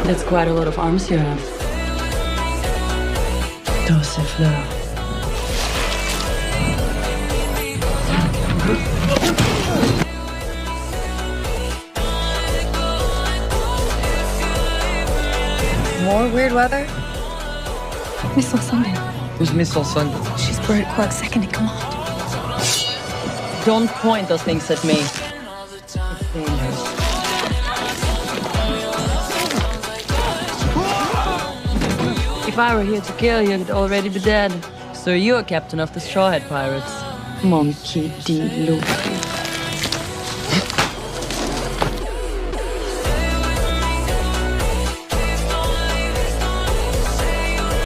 That's quite a lot of arms you have. Dorsifleur. More weird weather? Miss Sunday. Who's Miss on Sunday? She's Bert Clark's second in command. Don't point those things at me. It's dangerous. If I were here to kill you, you'd already be dead. So you're captain of the Strawhead Pirates. Monkey D. Luffy.